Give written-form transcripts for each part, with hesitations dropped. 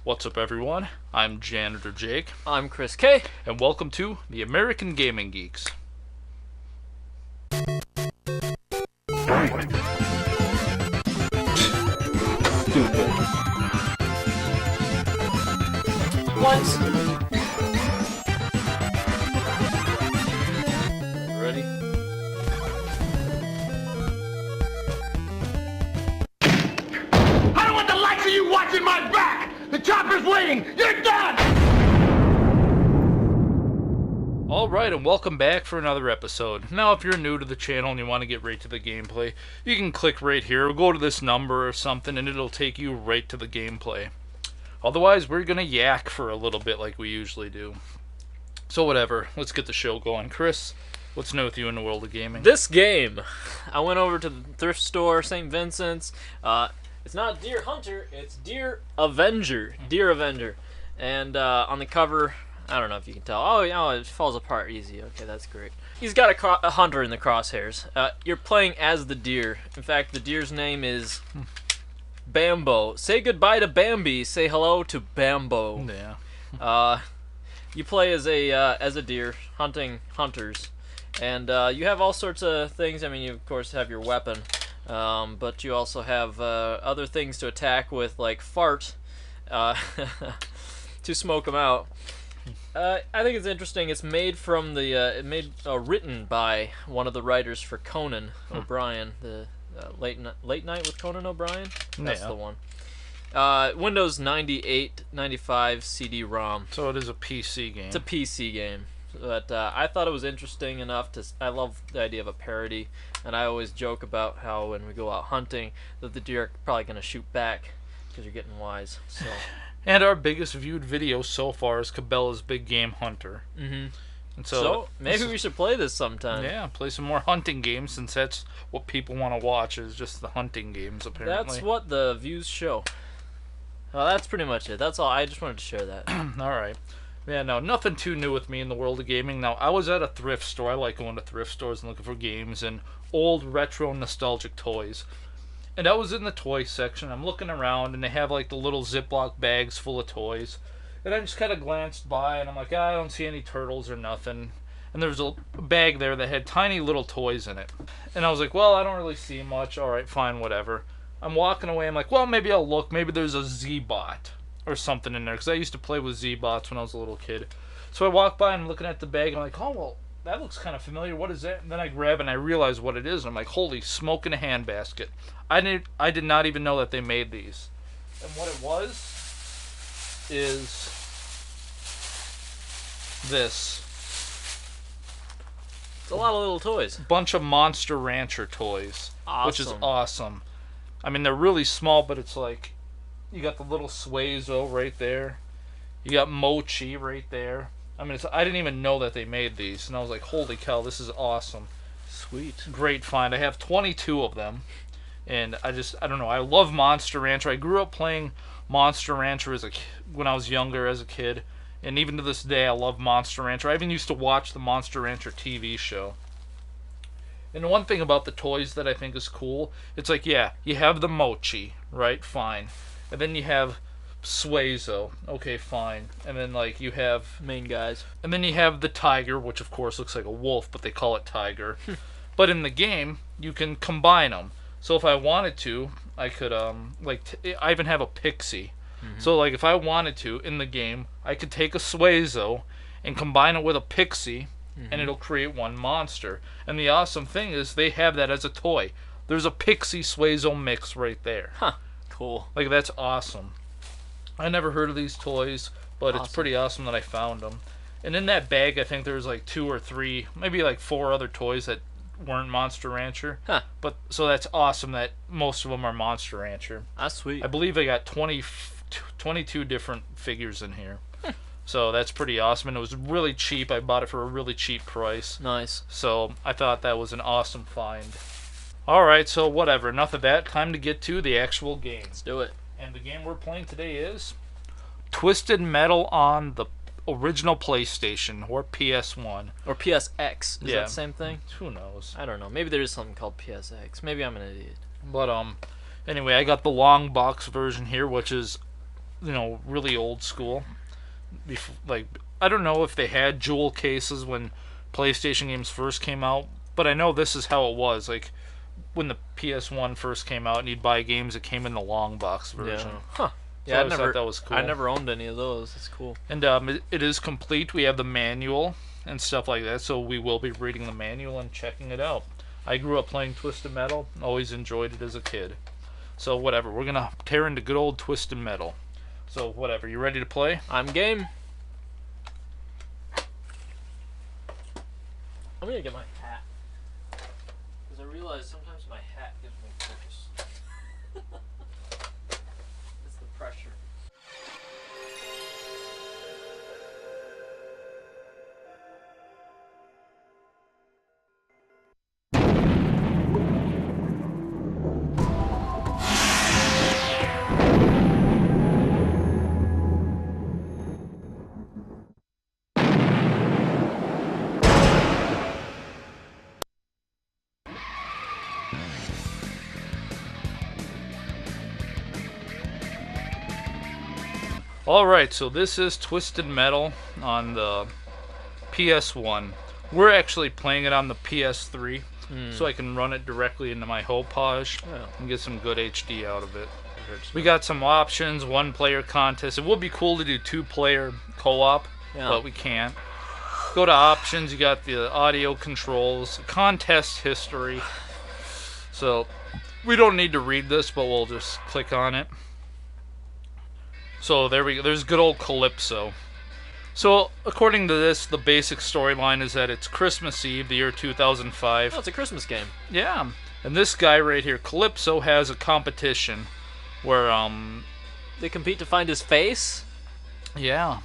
What's up, everyone? I'm Janitor Jake, I'm Chris K. and welcome to the American Gaming Geeks. Once. Ready? I don't want the likes of you watching my back! The chopper's waiting! You're done! Alright, and welcome back for another episode. Now, if you're new to the channel and you want to get right to the gameplay, you can click right here, or go to this number or something, and it'll take you right to the gameplay. Otherwise, we're gonna yak for a little bit like we usually do. So whatever, let's get the show going. Chris, what's new with you in the world of gaming? This game, I went over to the thrift store, St. Vincent's. It's not Deer Hunter, it's Deer Avenger. Deer Avenger. And on the cover, I don't know if you can tell. Oh, yeah, it falls apart easy. Okay, that's great. He's got a hunter in the crosshairs. You're playing as the deer. In fact, the deer's name is Bambo. Say goodbye to Bambi. Say hello to Bambo. Yeah. You play as a deer hunting hunters, and you have all sorts of things. I mean, you of course have your weapon, but you also have other things to attack with, like fart, to smoke them out. I think it's interesting. It's made from written by one of the writers for Conan O'Brien, the late night with Conan O'Brien. That's the one. Windows 98, 95 CD-ROM. So it is a PC game. It's a PC game, but I thought it was interesting enough to. I love the idea of a parody, and I always joke about how when we go out hunting, that the deer are probably gonna shoot back because you're getting wise. So. And our biggest viewed video so far is Cabela's Big Game Hunter. Mm-hmm. And so maybe we should play this sometime. Yeah, play some more hunting games, since that's what people want to watch, is just the hunting games, apparently. That's what the views show. Well, that's pretty much it. That's all. I just wanted to share that. Alright. Yeah, no, nothing too new with me in the world of gaming. Now, I was at a thrift store. I like going to thrift stores and looking for games and old, retro, nostalgic toys. And I was in the toy section. I'm looking around, and they have like the little Ziploc bags full of toys. And I just kind of glanced by, and I'm like, I don't see any turtles or nothing. And there was a bag there that had tiny little toys in it. And I was like, well, I don't really see much. Alright, fine, whatever. I'm walking away. I'm like, well, maybe I'll look. Maybe there's a Z-Bot or something in there. Because I used to play with Z-Bots when I was a little kid. So I walk by, and I'm looking at the bag. And I'm like, oh, well, that looks kind of familiar. What is that? And then I grab it, and I realize what it is. And I'm like, holy smoke in a handbasket. I did not even know that they made these. And what it was is this. It's a lot of little toys. Bunch of Monster Rancher toys. Awesome. Which is awesome. I mean, they're really small, but it's like, you got the little Suezo right there. You got Mochi right there. I mean, I didn't even know that they made these. And I was like, holy cow, this is awesome. Sweet. Great find. I have 22 of them. And I don't know, I love Monster Rancher. I grew up playing Monster Rancher when I was younger as a kid. And even to this day, I love Monster Rancher. I even used to watch the Monster Rancher TV show. And the one thing about the toys that I think is cool, it's like, yeah, you have the Mochi, right? Fine. And then you have Suezo. Okay, fine. And then, like, you have main guys. And then you have the Tiger, which of course looks like a wolf, but they call it Tiger. But in the game, you can combine them. So if I wanted to, I could, I even have a Pixie. Mm-hmm. So, like, if I wanted to, in the game, I could take a Suezo and combine it with a Pixie, and it'll create one monster. And the awesome thing is, they have that as a toy. There's a Pixie Suezo mix right there. Huh. Cool. Like, that's awesome. I never heard of these toys, but It's pretty awesome that I found them. And in that bag, I think there was like 2 or 3, maybe like 4 other toys that weren't Monster Rancher. Huh. But so that's awesome that most of them are Monster Rancher. That's sweet. I believe I got 22 different figures in here. So that's pretty awesome, and it was really cheap. I bought it for a really cheap price. Nice. So I thought that was an awesome find. Alright, so whatever. Enough of that. Time to get to the actual game. Let's do it. And the game we're playing today is Twisted Metal on the original PlayStation, or PS1. Or PSX. Is Yeah. that the same thing? Who knows? I don't know. Maybe there is something called PSX. Maybe I'm an idiot. But, anyway, I got the long box version here, which is really old school. Like, I don't know if they had jewel cases when PlayStation games first came out, but I know this is how it was. Like, when the PS1 first came out and you'd buy games, it came in the long box version. Yeah. Huh. So Yeah, I I always never thought that was cool. I never owned any of those. That's cool. And it is complete. We have the manual and stuff like that, so we will be reading the manual and checking it out. I grew up playing Twisted Metal, always enjoyed it as a kid. So whatever, we're gonna tear into good old Twisted Metal. So whatever, you ready to play? I'm game. I'm gonna get my hat. Because I realize sometimes my hat gives me focus. It's the pressure. Alright, so this is Twisted Metal on the PS1. We're actually playing it on the PS3, so I can run it directly into my Hopage and get some good HD out of it. We got some options, 1-player contest. It would be cool to do 2-player co-op, but we can't. Go to options, you got the audio controls, contest history. So, we don't need to read this, but we'll just click on it. So there we go. There's good old Calypso. So according to this, the basic storyline is that it's Christmas Eve, the year 2005. Oh, it's a Christmas game. Yeah. And this guy right here, Calypso, has a competition where They compete to find his face? yeah.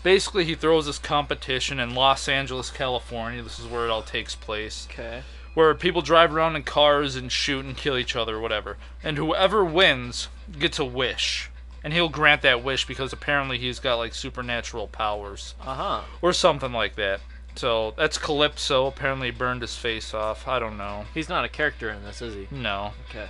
Basically, he throws this competition in Los Angeles, California. This is where it all takes place. Okay. Where people drive around in cars and shoot and kill each other or whatever. And whoever wins gets a wish. And he'll grant that wish because apparently he's got like supernatural powers. Uh-huh. Or something like that. So that's Calypso. Apparently he burned his face off. I don't know. He's not a character in this, is he? No. Okay.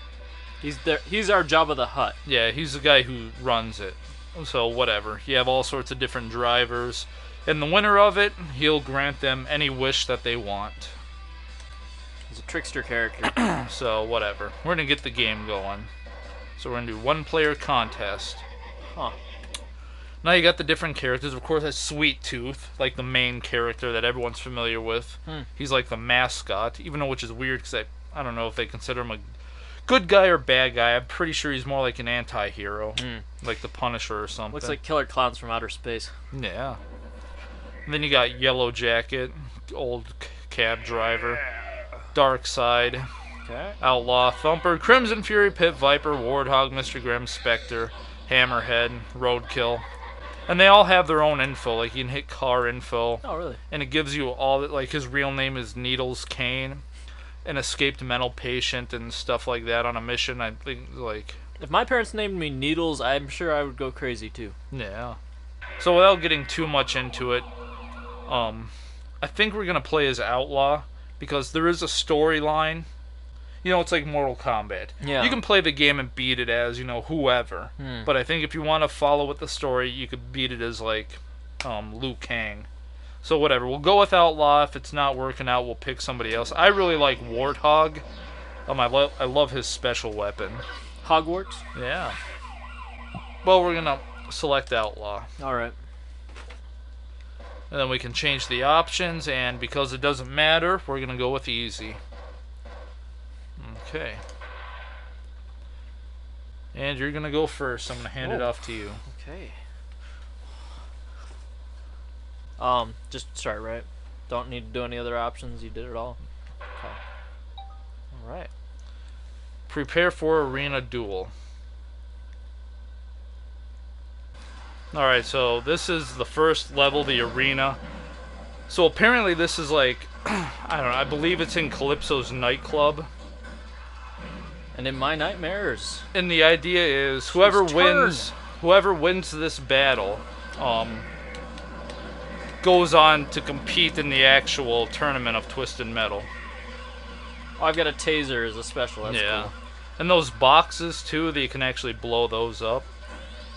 He's our Jabba the Hutt. Yeah, he's the guy who runs it. So whatever. You have all sorts of different drivers. And the winner of it, he'll grant them any wish that they want. He's a trickster character. So whatever. We're going to get the game going. So we're going to do 1-player contest. Huh. Now you got the different characters. Of course, that's Sweet Tooth, like the main character that everyone's familiar with. He's like the mascot, even though which is weird because I don't know if they consider him a good guy or bad guy. I'm pretty sure he's more like an anti-hero, like the Punisher or something. Looks like killer clowns from outer space. Yeah. And then you got Yellow Jacket, old cab driver, Dark Side, Okay. Outlaw, Thumper, Crimson Fury, Pit Viper, Warthog, Mr. Grimm, Spectre, Hammerhead, Roadkill. And they all have their own info, like you can hit car info. Oh, really? And it gives you all that, like his real name is Needles Kane, an escaped mental patient and stuff like that on a mission. I think, like... If my parents named me Needles, I'm sure I would go crazy too. Yeah. So without getting too much into it, I think we're going to play as Outlaw, because there is a storyline. You know, it's like Mortal Kombat. Yeah. You can play the game and beat it as, whoever. But I think if you want to follow with the story, you could beat it as, like, Liu Kang. So whatever. We'll go with Outlaw. If it's not working out, we'll pick somebody else. I really like Warthog. I love his special weapon. Hogwarts? Yeah. Well, we're going to select Outlaw. Alright. And then we can change the options, and because it doesn't matter, we're going to go with Easy. Okay. And you're going to go first. I'm going to hand it off to you. Okay. Just start, right? Don't need to do any other options. You did it all. Okay. Alright. Prepare for arena duel. Alright, so this is the first level, the arena. So apparently this is like, I don't know, I believe it's in Calypso's nightclub. And in my nightmares. And the idea is whoever wins this battle, goes on to compete in the actual tournament of Twisted Metal. Oh, I've got a taser as a special. That's yeah. cool. And those boxes too, that you can actually blow those up.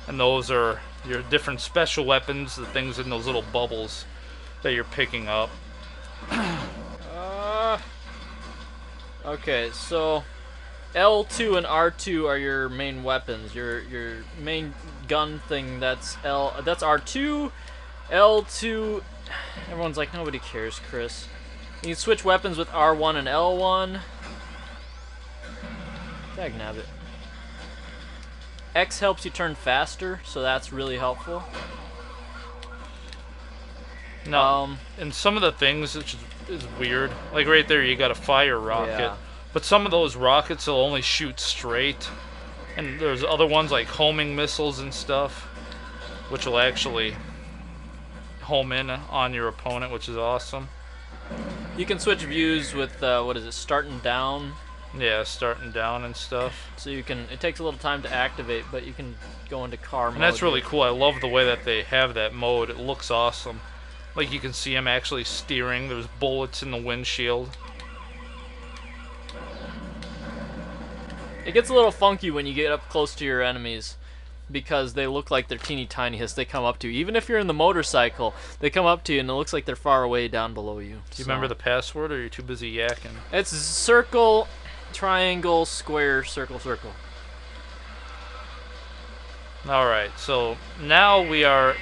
And those are your different special weapons, the things in those little bubbles that you're picking up. Okay, so L2 and R2 are your main weapons. Your main gun thing, that's R2. L2, everyone's like, nobody cares, Chris. You can switch weapons with R1 and L1. Dagnabbit. X helps you turn faster, so that's really helpful. No, and some of the things, which is weird, like right there you got a fire rocket, Yeah. but some of those rockets will only shoot straight, and there's other ones like homing missiles and stuff, which will actually home in on your opponent, which is awesome. You can switch views with, what is it, starting down. Yeah, starting down and stuff. So you can, it takes a little time to activate, but you can go into car mode. And that's really cool. I love the way that they have that mode. It looks awesome. Like you can see him actually steering. There's bullets in the windshield. It gets a little funky when you get up close to your enemies because they look like they're teeny tiny as they come up to you. Even if you're in the motorcycle, they come up to you and it looks like they're far away down below you. Do you remember the password, or are you too busy yakking? It's circle, triangle, square, circle, circle. Alright, so now we are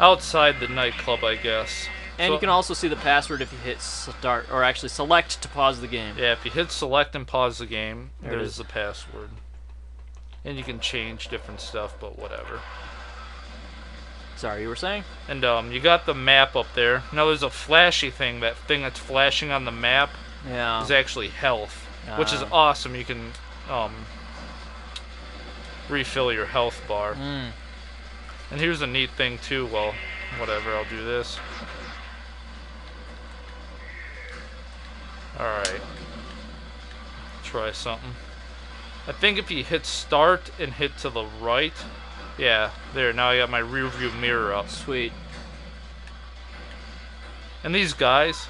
outside the nightclub, I guess. And So- you can also see the password if you hit start, or actually select to pause the game. Yeah, if you hit select and pause the game, There it there's is. the password. And you can change different stuff, but whatever. Sorry, you were saying? And you got the map up there. Now there's a flashy thing. That thing that's flashing on the map Yeah. is actually health, which is Ah. awesome. You can refill your health bar. Mm. And here's a neat thing too. Well, whatever. I'll do this. All right. Try something. I think if you hit start and hit to the right, yeah, there. Now I got my rear view mirror up. Sweet. And these guys,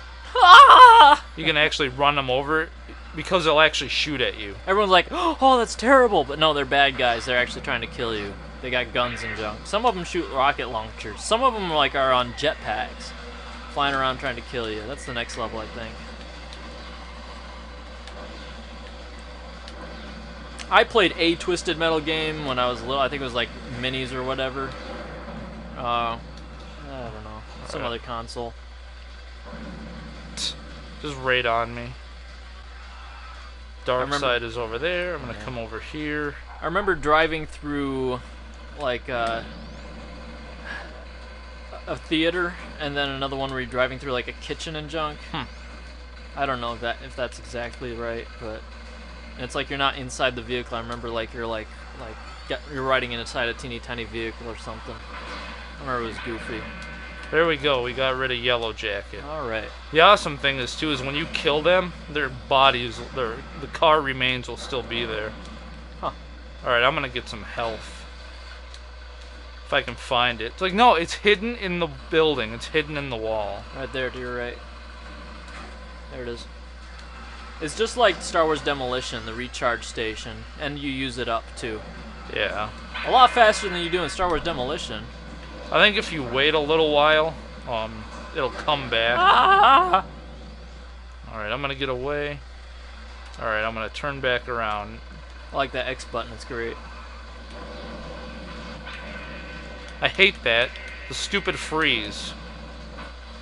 you can actually run them over because they'll actually shoot at you. Everyone's like, oh, that's terrible. But no, they're bad guys. They're actually trying to kill you. They got guns and junk. Some of them shoot rocket launchers. Some of them like are on jetpacks, flying around trying to kill you. That's the next level, I think. I played a Twisted Metal game when I was little. I think it was like Minis or whatever. I don't know. Some other console. Just right on me. Dark remember- side is over there. I'm gonna come over here. I remember driving through like a theater, and then another one where you're driving through like a kitchen and junk. I don't know if that's exactly right, but it's like you're not inside the vehicle. I remember like you're you're riding inside a teeny tiny vehicle or something. I remember it was goofy. There we go. We got rid of Yellow Jacket. All right. The awesome thing is too is when you kill them, their bodies, the car remains will still be there. Huh. All right, I'm gonna get some health if I can find it. It's like no, it's hidden in the building. It's hidden in the wall. Right there to your right. There it is. It's just like Star Wars Demolition, the recharge station, and you use it up too. Yeah. A lot faster than you do in Star Wars Demolition. I think if you wait a little while, it'll come back. Ah! All right, I'm gonna get away. All right, I'm gonna turn back around. I like that X button, it's great. I hate that. The stupid freeze.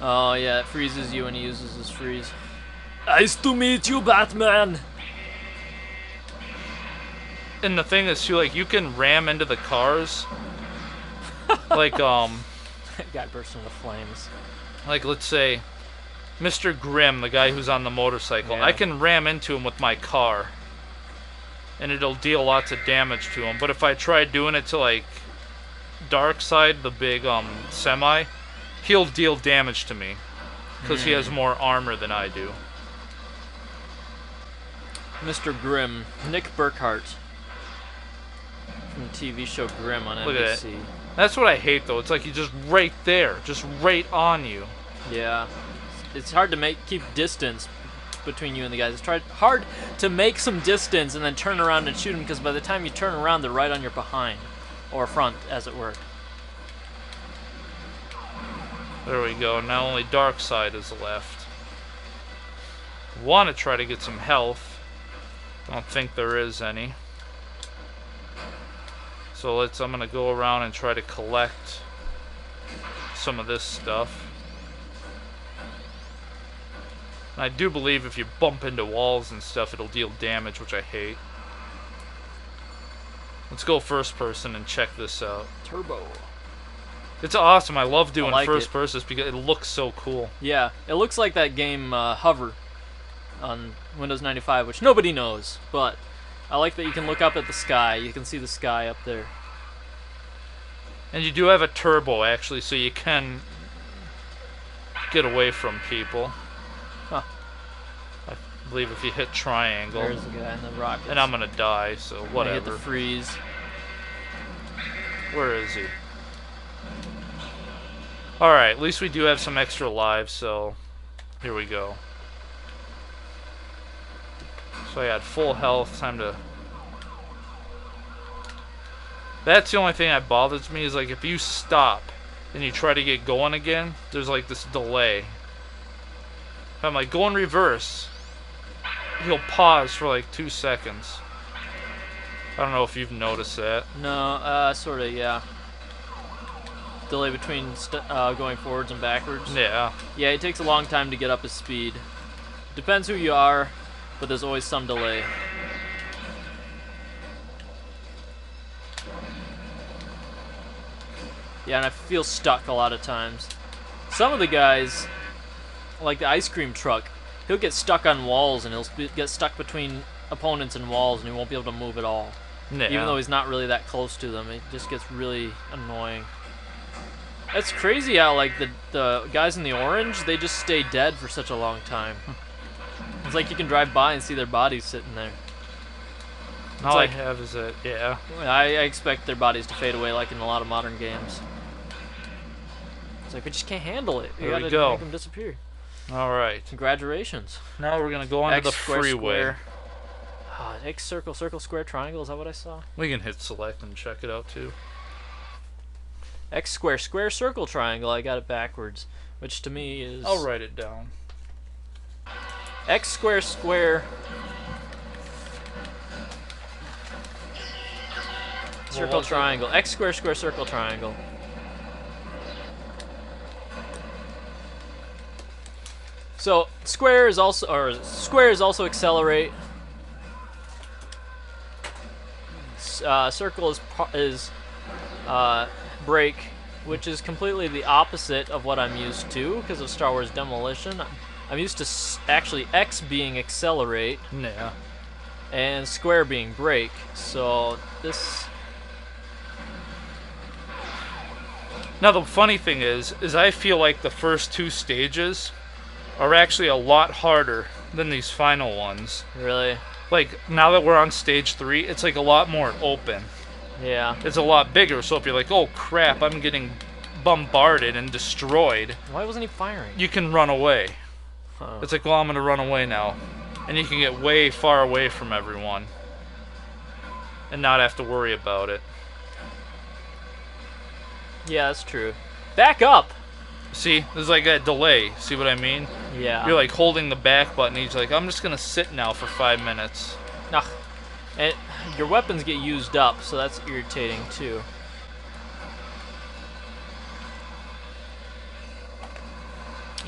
Oh yeah, it freezes you when he uses his freeze. Nice to meet you, Batman! And the thing is too, like you can ram into the cars. Like That guy burst into flames. like let's say Mr. Grimm, the guy who's on the motorcycle. Yeah. I can ram into him with my car. And it'll deal lots of damage to him. But if I try doing it to like Darkseid, the big semi, he'll deal damage to me because he has more armor than I do. Mr. Grimm, Nick Burkhart from the TV show Grimm on Look at NBC. That's what I hate though. It's like he's just right there, just right on you. Yeah, it's hard to keep distance between you and the guys. It's hard to make some distance and then turn around and shoot them, because by the time you turn around, they're right on your behind. Or front, as it were. There we go. Now only dark side is left. Want to try to get some health. I don't think there is any. So I'm gonna go around and try to collect some of this stuff. And I do believe if you bump into walls and stuff, it'll deal damage, which I hate. Let's go first person and check this out. Turbo. It's awesome. I love doing like first it. person because it looks so cool. Yeah, it looks like that game Hover on Windows 95, which nobody knows, but I like that you can look up at the sky. You can see the sky up there. And you do have a turbo, actually, so you can get away from people. Huh. I believe if you hit triangle. There's the guy in the rockets. And I'm gonna die, so I hit whatever. the freeze. Where is he? Alright, at least we do have some extra lives, so here we go. So I had full health, time to... That's the only thing that bothers me, is like if you stop and you try to get going again, there's like this delay. If I'm like going reverse, he'll pause for like 2 seconds. I don't know if you've noticed that. No, sort of, yeah. Delay between going forwards and backwards. Yeah. Yeah, it takes a long time to get up his speed. Depends who you are, but there's always some delay. Yeah, and I feel stuck a lot of times. Some of the guys, like the ice cream truck, he'll get stuck on walls and he'll get stuck between opponents and walls and he won't be able to move at all. Yeah. Even though he's not really that close to them, it just gets really annoying. That's crazy how like the guys in the orange, they just stay dead for such a long time. It's like you can drive by and see their bodies sitting there. All like- I have is that, yeah. I expect their bodies to fade away like in a lot of modern games. It's like we just can't handle it. There we gotta go. make them disappear. Alright. Congratulations. Now we're gonna go onto X, the square, freeway. square. X, circle, circle, square, triangle. Is that what I saw? We can hit select and check it out too. X, square, square, circle, triangle. I got it backwards, which to me is... I'll write it down. X, square, square... Circle, was it? triangle. X, square, square, circle, triangle. So square is also accelerate. Circle is brake, which is completely the opposite of what I'm used to because of Star Wars Demolition. I'm used to actually X being accelerate Yeah. and square being brake. So this. Now the funny thing is I feel like the first 2 stages are actually a lot harder than these final ones. Really? Like, now that we're on stage 3, it's like a lot more open. Yeah. It's a lot bigger, so if you're like, oh crap, I'm getting bombarded and destroyed, Why wasn't he firing? you can run away. Huh. It's like, well, I'm gonna run away now. And you can get way far away from everyone. And not have to worry about it. Yeah, that's true. Back up! See, there's like a delay. See what I mean? Yeah. You're like holding the back button. He's like, I'm just gonna sit now for 5 minutes. Ugh. And your weapons get used up, so that's irritating too.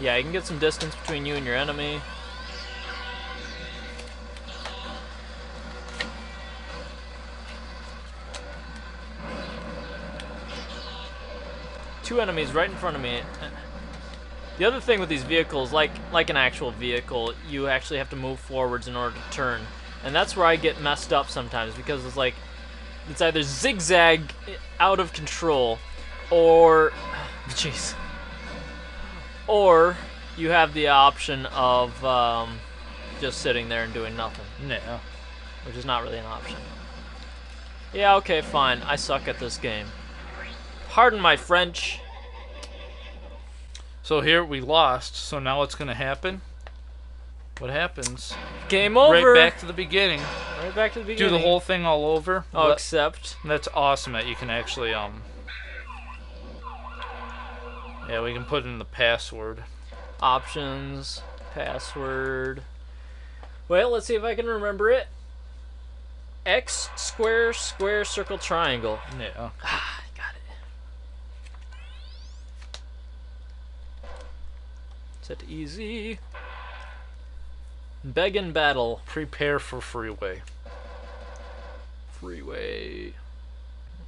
Yeah, you can get some distance between you and your enemy. Two enemies right in front of me. The other thing with these vehicles, like an actual vehicle, you actually have to move forwards in order to turn. And that's where I get messed up sometimes, because it's like, it's either zigzag out of control, or, jeez, or you have the option of just sitting there and doing nothing, Yeah. which is not really an option. Yeah, okay, fine, I suck at this game. Pardon my French. So here we lost, so now what's gonna happen What happens? Game over. Right back to the beginning. Right back to the Do beginning. the whole thing all over. Oh, except. That's awesome that you can actually Yeah, we can put in the password. Options, password. Well, let's see if I can remember it. X, square, square, circle, triangle. Yeah. Ah, got it. Set easy. Beg and battle. Prepare for freeway. Freeway.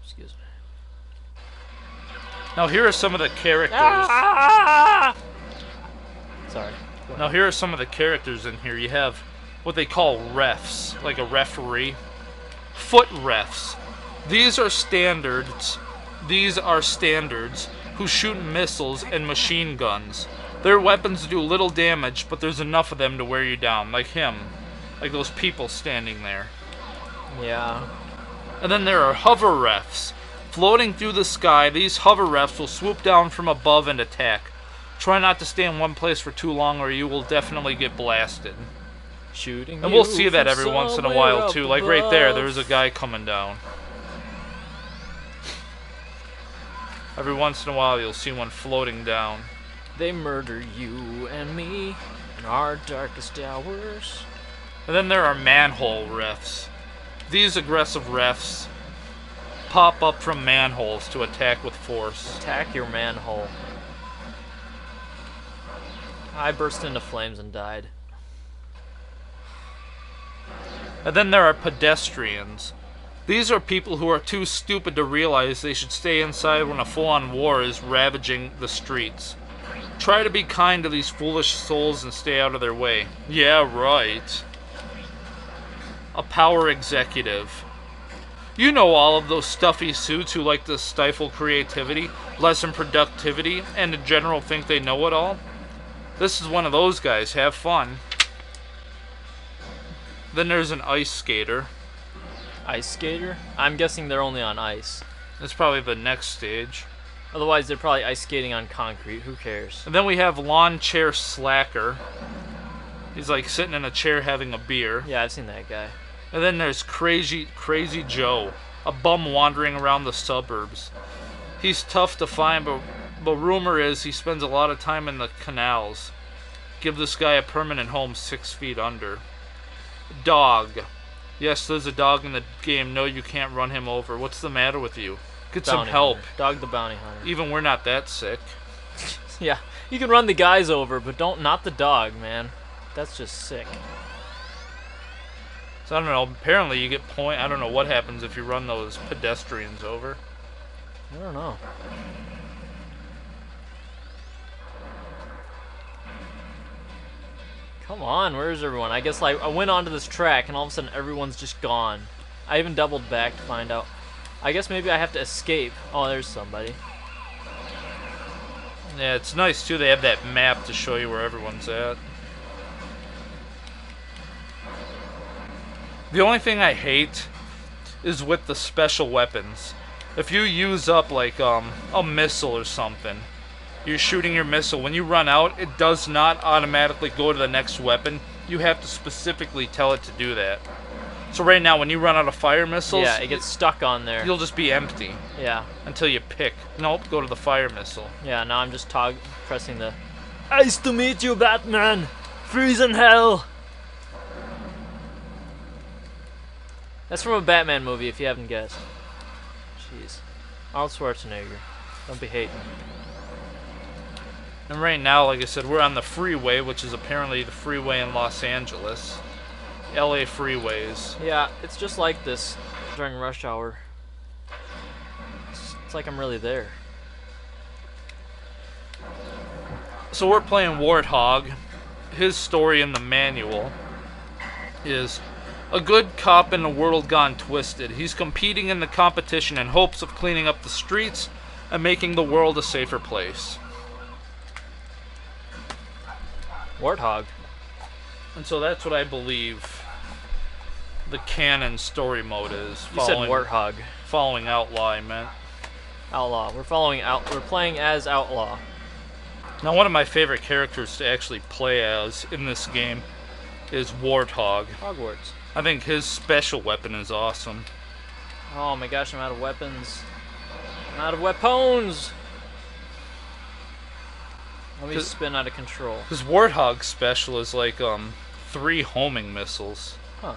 Excuse me. Now here are some of the characters. Sorry. Now here are some of the characters in here. You have what they call refs, like a referee. Foot refs. These are standards. These are standards who shoot missiles and machine guns. Their weapons do little damage, but there's enough of them to wear you down, like him. Like those people standing there. Yeah. And then there are hover refs. Floating through the sky, these hover refs will swoop down from above and attack. Try not to stay in one place for too long or you will definitely get blasted. Shooting. And we'll see that every once in a while too. Like right there, there's a guy coming down. Every once in a while you'll see one floating down. They murder you and me in our darkest hours. And then there are manhole refs. These aggressive refs pop up from manholes to attack with force. Attack your manhole. I burst into flames and died. And then there are pedestrians. These are people who are too stupid to realize they should stay inside when a full-on war is ravaging the streets. Try to be kind to these foolish souls and stay out of their way. Yeah, right. A power executive. You know all of those stuffy suits who like to stifle creativity, lessen productivity, and in general think they know it all? This is one of those guys. Have fun. Then there's an ice skater. Ice skater? I'm guessing they're only on ice. That's probably the next stage. Otherwise, they're probably ice skating on concrete. Who cares? And then we have lawn chair slacker. He's like sitting in a chair having a beer. Yeah, I've seen that guy. And then there's Crazy Joe, a bum wandering around the suburbs. He's tough to find, but rumor is he spends a lot of time in the canals. Give this guy a permanent home 6 feet under. Dog. Yes, there's a dog in the game. No, you can't run him over. What's the matter with you? Get some Bounty help. hunter. Dog the bounty hunter. Even we're not that sick. Yeah, you can run the guys over, but not the dog, man. That's just sick. So I don't know. Apparently you get point. I don't know what happens if you run those pedestrians over. I don't know. Come on, where's everyone? I guess like I went onto this track and all of a sudden everyone's just gone. I even doubled back to find out. I guess maybe I have to escape. Oh, there's somebody. Yeah, it's nice too. They have that map to show you where everyone's at. The only thing I hate is with the special weapons. If you use up like a missile or something, you're shooting your missile. When you run out, it does not automatically go to the next weapon. You have to specifically tell it to do that. So right now, when you run out of fire missiles, Yeah, it gets stuck on there. you'll just be empty Yeah. until you pick. Nope, go to the fire missile. Yeah, now I'm just pressing the... Nice to meet you, Batman! Freeze in hell! That's from a Batman movie, if you haven't guessed. Jeez. Arnold Schwarzenegger. Don't be hating. And right now, like I said, we're on the freeway, which is apparently the freeway in Los Angeles. LA freeways. Yeah, it's just like this during rush hour. It's like I'm really there. So we're playing Warthog. His story in the manual is a good cop in a world gone twisted. He's competing in the competition in hopes of cleaning up the streets and making the world a safer place. Warthog. And so that's what I believe the canon story mode is. You said Warthog. Following Outlaw, I meant. Outlaw. We're playing as Outlaw. Now, one of my favorite characters to actually play as in this game is Warthog. Hogwarts. I think his special weapon is awesome. Oh my gosh, I'm out of weapons. I'm out of weapons! Let me spin out of control. His Warthog special is like 3 homing missiles. Huh.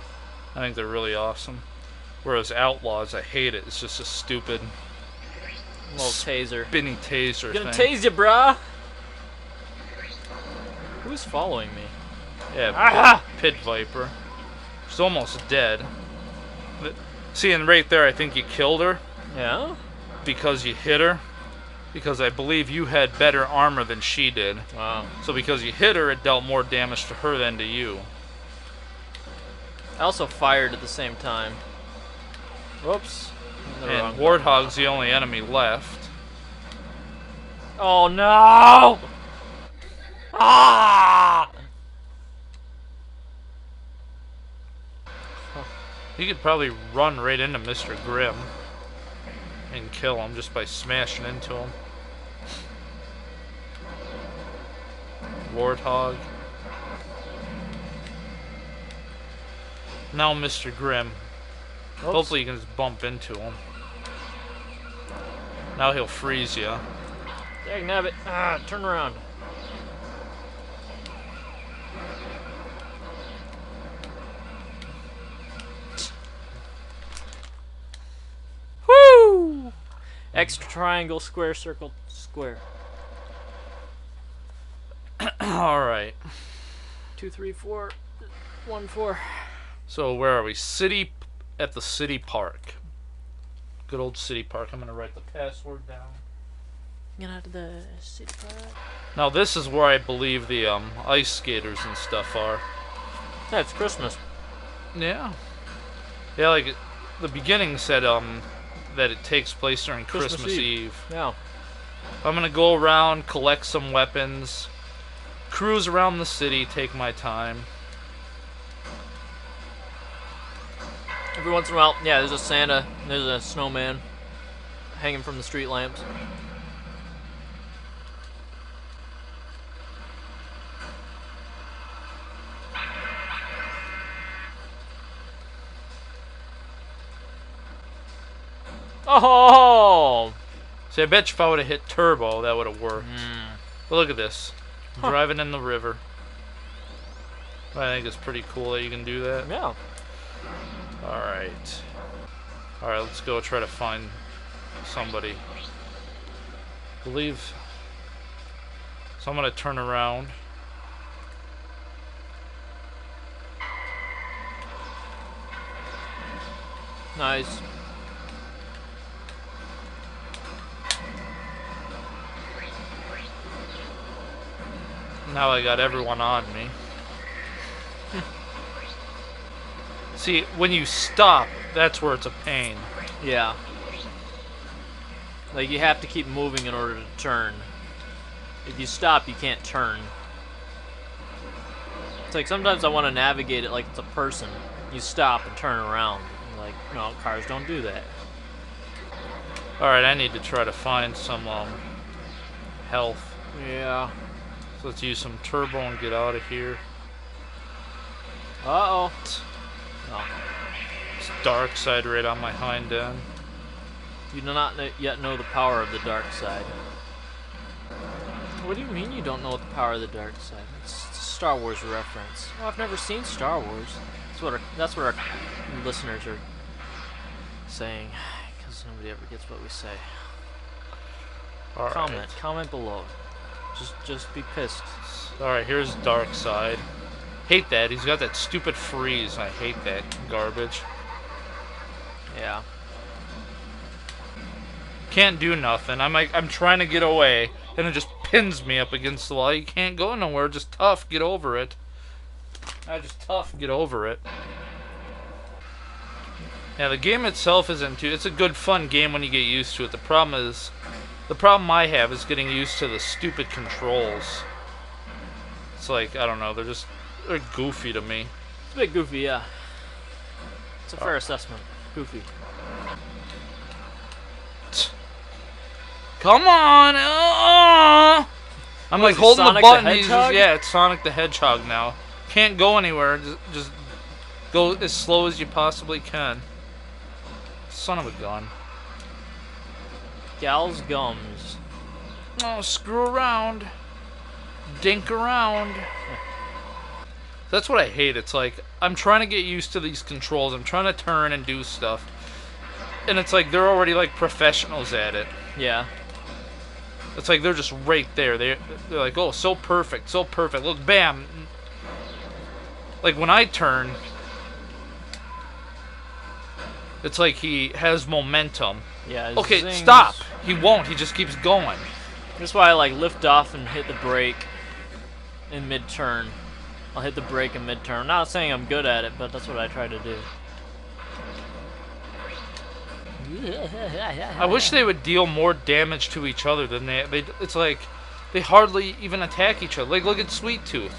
I think they're really awesome. Whereas Outlaws, I hate it. It's just a stupid Little taser. spinny taser Gonna thing. tase you, brah! Who's following me? Yeah, Ah! Pit Viper. She's almost dead. See, and right there, I think you killed her Yeah? because you hit her. Because I believe you had better armor than she did. Wow. So because you hit her, it dealt more damage to her than to you. I also fired at the same time. Whoops. And Warthog's the only enemy left. Oh no! Ah! You could probably run right into Mr. Grimm and kill him just by smashing into him. Warthog. Now Mr. Grimm. Oops. Hopefully you can just bump into him. Now he'll freeze you. Dang nabbit. Ah, turn around. Woo! X triangle, square, circle, square. Alright. 2, 3, 4, 1, 4. So where are we? At the city park. Good old city park. I'm gonna write the password down. Get out of the city park. Now this is where I believe the ice skaters and stuff are. Yeah, it's Christmas. Yeah. Yeah, like the beginning said that it takes place during Christmas Eve. Yeah. I'm gonna go around, collect some weapons, cruise around the city, take my time. Every once in a while, yeah, there's a Santa, there's a snowman hanging from the street lamps. Oh! See, I bet you if I would have hit turbo, that would have worked. Mm. But look at this. I'm driving in the river. I think it's pretty cool that you can do that. Yeah. Alright. Alright, let's go try to find somebody. Believe. So I'm gonna turn around. Nice. Now I got everyone on me. See, when you stop, that's where it's a pain. Yeah. Like, you have to keep moving in order to turn. If you stop, you can't turn. It's like sometimes I want to navigate it like it's a person. You stop and turn around. Like, no, cars don't do that. Alright, I need to try to find some health. Yeah. So let's use some turbo and get out of here. Uh-oh. Oh. It's dark side right on my hind end. You do not yet know the power of the dark side. What do you mean you don't know the power of the dark side? It's a Star Wars reference. Oh, I've never seen Star Wars. That's what our listeners are saying, because nobody ever gets what we say. All Comment. right. Comment below. Just be pissed. Alright, here's dark side. Hate that. He's got that stupid freeze. I hate that garbage. Yeah. Can't do nothing. I'm trying to get away, and it just pins me up against the wall. You can't go nowhere. Just tough. Get over it. Just tough. Get over it. Yeah, the game itself isn't too. It's a good, fun game when you get used to it. The problem I have is getting used to the stupid controls. It's like, I don't know. They're goofy to me. It's a bit goofy, yeah. It's a fair assessment. Goofy. Come on! I'm like holding the Sonic button. the Hedgehog? Yeah, it's Sonic the Hedgehog now. Can't go anywhere. Just go as slow as you possibly can. Son of a gun. Gal's gums. Oh, screw around. Dink around. That's what I hate. It's like, I'm trying to get used to these controls. I'm trying to turn and do stuff. And it's like, they're already like professionals at it. Yeah. It's like, they're just right there. They're like, oh, so perfect, so perfect. Look, bam. Like, when I turn, it's like he has momentum. Yeah. Okay, zings. stop. He won't. He just keeps going. That's why I like lift off and hit the brake in mid-turn. I'll hit the brake in mid-turn. I'm not saying I'm good at it, but that's what I try to do. I wish they would deal more damage to each other than they. It's like they hardly even attack each other. Like, look at Sweet Tooth.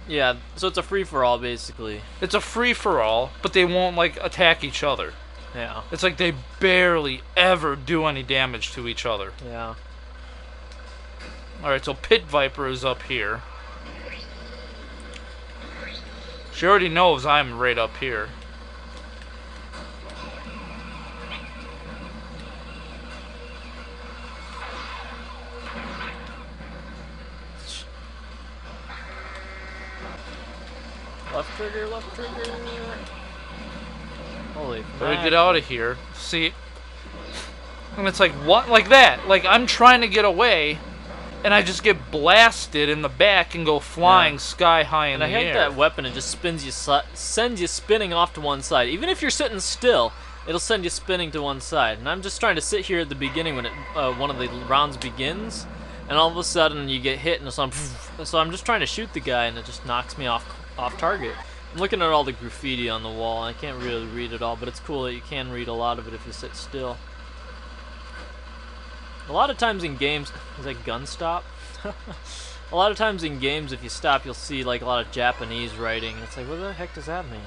Yeah, so it's a free-for-all, basically. It's a free-for-all, but they won't, like, attack each other. Yeah. It's like they barely ever do any damage to each other. Yeah. Alright, so Pit Viper is up here. She already knows I'm right up here. Left trigger, left trigger. Holy Better crap. get out of here. See? And it's like, what? Like that. Like, I'm trying to get away, and I just get blasted in the back and go flying sky high in And I the hate air. that weapon. It just spins you, sends you spinning off to one side. Even if you're sitting still, it'll send you spinning to one side. And I'm just trying to sit here at the beginning when one of the rounds begins, and all of a sudden you get hit, and so I'm just trying to shoot the guy, and it just knocks me off target. I'm looking at all the graffiti on the wall. I can't really read it all, but it's cool that you can read a lot of it if you sit still. A lot of times in games, is that gun stop? A lot of times in games, if you stop, you'll see like a lot of Japanese writing. It's like, what the heck does that mean?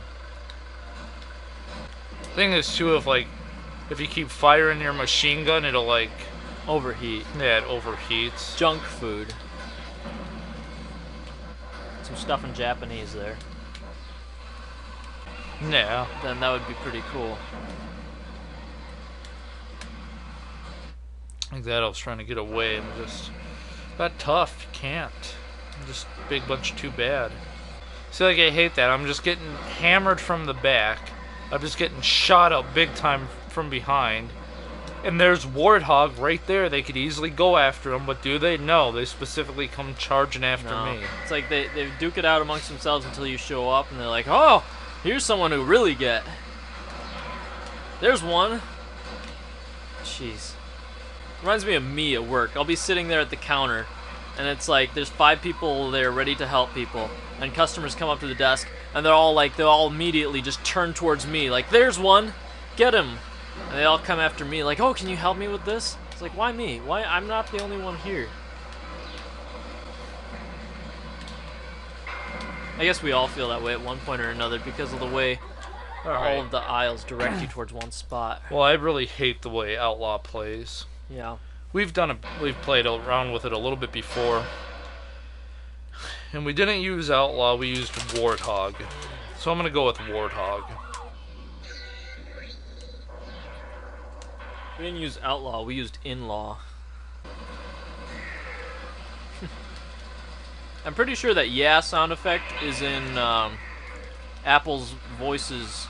Thing is too, if you keep firing your machine gun, it'll like Overheat. yeah, it overheats. Junk food. Some stuff in Japanese there. Yeah. Then that would be pretty cool. Like that, I was trying to get away and just got tough. You can't. I'm just big bunch too bad. See, like I hate that. I'm just getting hammered from the back. I'm just getting shot up big time from behind. And there's Warthog right there. They could easily go after him, but do they? No, they specifically come charging after me. It's like they duke it out amongst themselves until you show up, and they're like, oh, here's someone who really get. There's one. Jeez. Reminds me of me at work. I'll be sitting there at the counter, and it's like there's 5 people there ready to help people, and customers come up to the desk, and they'll immediately just turn towards me, like, there's one, get him. And they all come after me, like, oh, can you help me with this? It's like, why me? Why? I'm not the only one here. I guess we all feel that way at one point or another because of the way all of the aisles direct you towards one spot. Well, I really hate the way Outlaw plays. Yeah. We've played around with it a little bit before. And we didn't use Outlaw, we used Warthog. So I'm gonna go with Warthog. We didn't use Outlaw, we used In-Law. I'm pretty sure that yeah sound effect is in Apple's voices,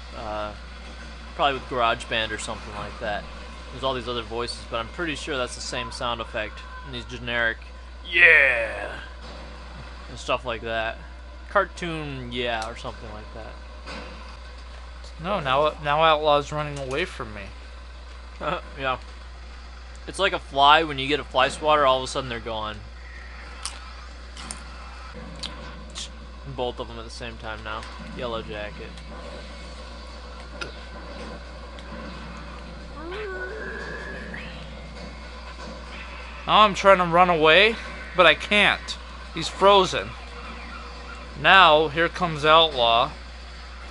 probably with GarageBand or something like that. There's all these other voices, but I'm pretty sure that's the same sound effect in these generic yeah and stuff like that. Cartoon yeah or something like that. No, now Outlaw's running away from me. Yeah. It's like a fly. When you get a fly swatter, all of a sudden they're gone. Both of them at the same time now. Yellow Jacket. Now I'm trying to run away, but I can't. He's frozen. Now, here comes Outlaw,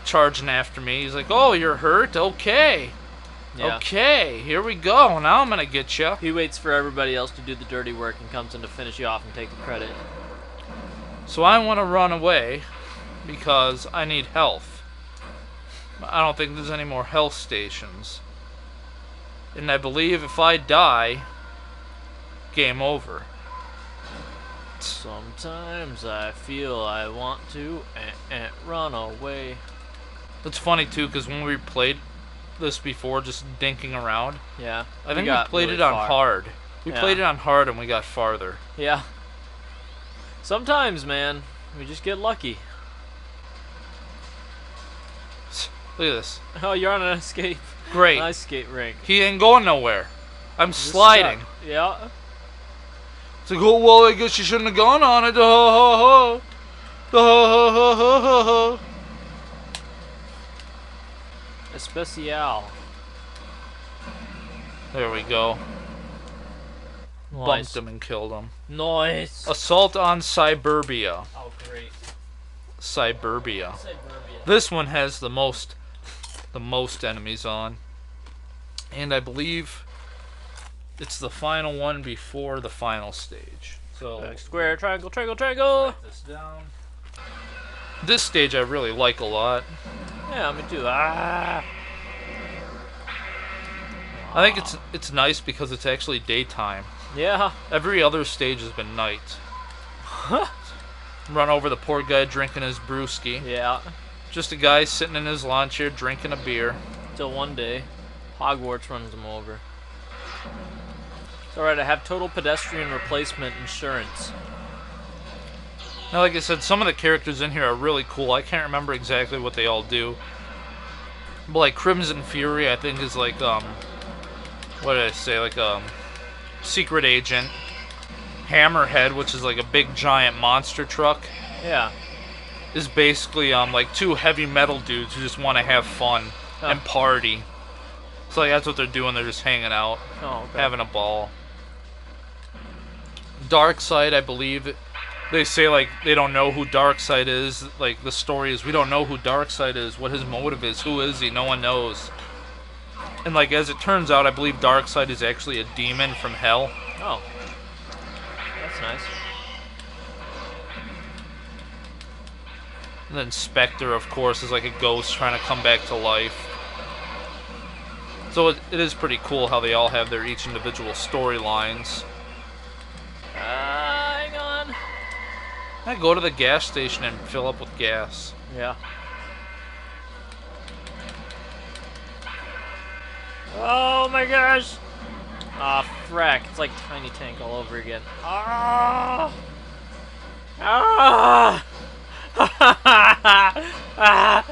charging after me. He's like, oh, you're hurt? Okay. Yeah. Okay, here we go. Now I'm going to get you. He waits for everybody else to do the dirty work and comes in to finish you off and take the credit. So I want to run away, because I need health. I don't think there's any more health stations. And I believe if I die, game over. Sometimes I feel I want to run away. It's funny too, because when we played this before, just dinking around, Yeah. I think we played it on hard. We played it on hard and we got farther. Yeah. Sometimes, man, we just get lucky. Look at this. Oh, you're on an escape. Great. Nice skate rink. He ain't going nowhere. I'm sliding. Yeah. It's like, oh, well, I guess you shouldn't have gone on it. Ha ha ha. Ha ha ha ha ha. Especial. There we go. Nice. Bumped him and killed him. Nice. Assault on Suburbia. Oh, great. Suburbia. Suburbia. This one has the most enemies on. And I believe it's the final one before the final stage. So Square, triangle, triangle, triangle. write this down. This stage I really like a lot. Yeah, me too. Ah. I think it's nice because it's actually daytime. Yeah. Every other stage has been night. Run over the poor guy drinking his brewski. Yeah. Just a guy sitting in his lawn chair drinking a beer. Till one day, Hogwarts runs him over. It's alright, I have total pedestrian replacement insurance. Now, like I said, some of the characters in here are really cool. I can't remember exactly what they all do. But like Crimson Fury, I think is like what did I say? Like secret agent. Hammerhead, which is like a big giant monster truck, Yeah. is basically like two heavy metal dudes who just want to have fun and party. So like that's what they're doing. They're just hanging out, having a ball. Darkseid, I believe. They say, like, they don't know who Darkseid is. Like, the story is, we don't know who Darkseid is, what his motive is, who is he, no one knows. And, like, as it turns out, I believe Darkseid is actually a demon from hell. Oh. That's nice. And then Spectre, of course, is like a ghost trying to come back to life. So it is pretty cool how they all have their each individual storylines. Hang on. I go to the gas station and fill up with gas. Yeah. Oh my gosh! Ah, frack. It's like Tiny Tank all over again. Ah! Ah! Ah!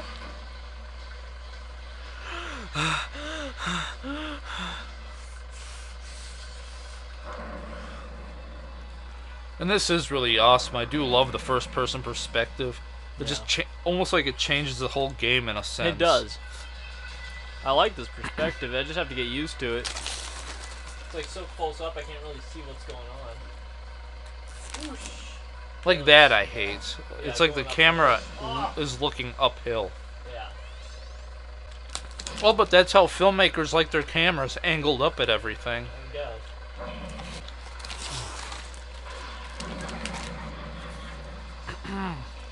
And this is really awesome. I do love the first-person perspective. It just almost like it changes the whole game in a sense. It does. I like this perspective. I just have to get used to it. It's like so close up, I can't really see what's going on. Whoosh. Like that I hate. Yeah, It's like the going camera uphill. is looking uphill. Yeah. Well, but that's how filmmakers like their cameras, angled up at everything. I guess.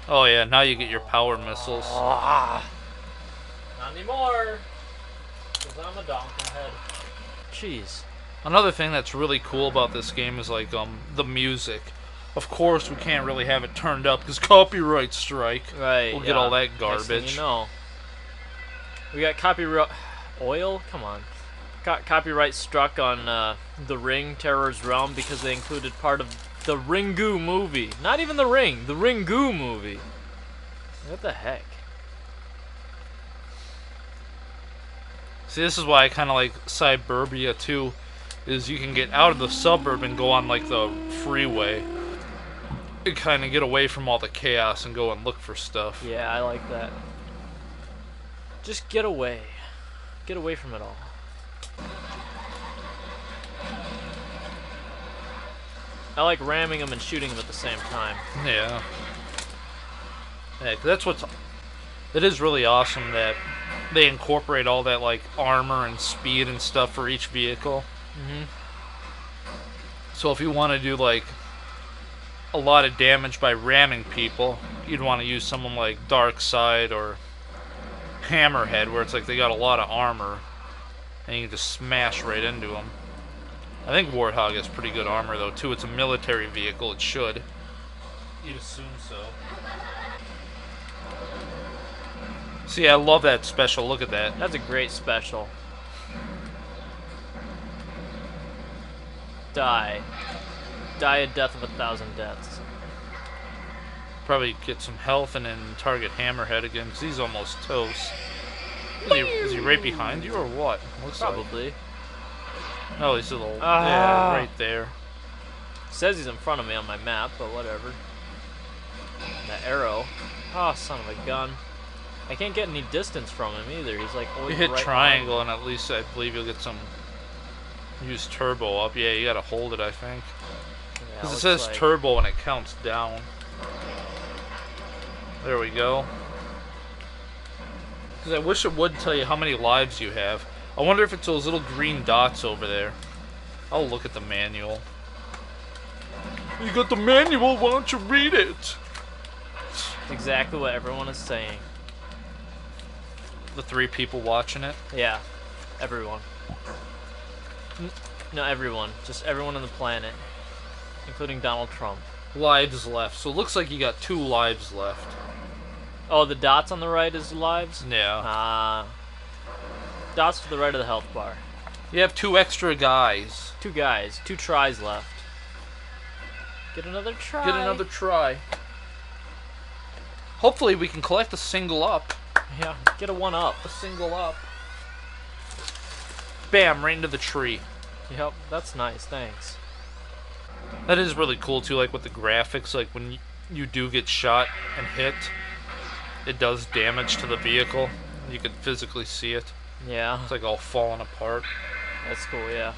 Oh yeah, now you get your power missiles. Not anymore. Because I'm a donkeyhead. Jeez. Another thing that's really cool about this game is like the music. Of course, we can't really have it turned up because copyright strike. Right. We'll get all that garbage. Next thing you know. We got copyright. Oil? Come on. Got copyright struck on The Ring, Terror's Realm because they included part of the Ringu movie. Not even The Ring, the Ringu movie. What the heck? See, this is why I kind of like Suburbia too, is you can get out of the suburb and go on like the freeway. And kind of get away from all the chaos and go and look for stuff. Yeah, I like that. Just get away. Get away from it all. I like ramming them and shooting them at the same time. Yeah. Yeah, 'cause that's what's... It is really awesome that they incorporate all that, like, armor and speed and stuff for each vehicle. Mm-hmm. So if you want to do, like, a lot of damage by ramming people, you'd want to use someone like Darkseid or Hammerhead, where it's like they got a lot of armor, and you can just smash right into them. I think Warthog has pretty good armor, though, too. It's a military vehicle. It should. You'd assume so. See, I love that special. Look at that. That's a great special. Die. Die a death of 1,000 deaths. Probably get some health and then target Hammerhead again, because he's almost toast. Is he right behind you, or what? Looks Probably. Like. No, he's a little... Yeah, right there. Says he's in front of me on my map, but whatever. That arrow. Oh, son of a gun. I can't get any distance from him either. He's like always You hit right triangle, and at least I believe you'll get some... Use turbo up. Yeah, you gotta hold it, I think. Because it says like... turbo and it counts down. There we go. Because I wish it would tell you how many lives you have. I wonder if it's those little green dots over there. I'll look at the manual. You got the manual, why don't you read it? Exactly what everyone is saying. The 3 people watching it? Yeah. Everyone. No, everyone. Just everyone on the planet. Including Donald Trump. Lives left. So it looks like you got 2 lives left. Oh, the dots on the right is lives? Yeah. Dots to the right of the health bar. You have 2 extra guys. 2 guys. 2 tries left. Get another try. Get another try. Hopefully we can collect a single up. Yeah, get a 1-up. A single up. Bam, right into the tree. Yep, that's nice, thanks. That is really cool too, like with the graphics, like when you do get shot and hit, it does damage to the vehicle. You can physically see it. Yeah. It's like all falling apart. That's cool, yeah.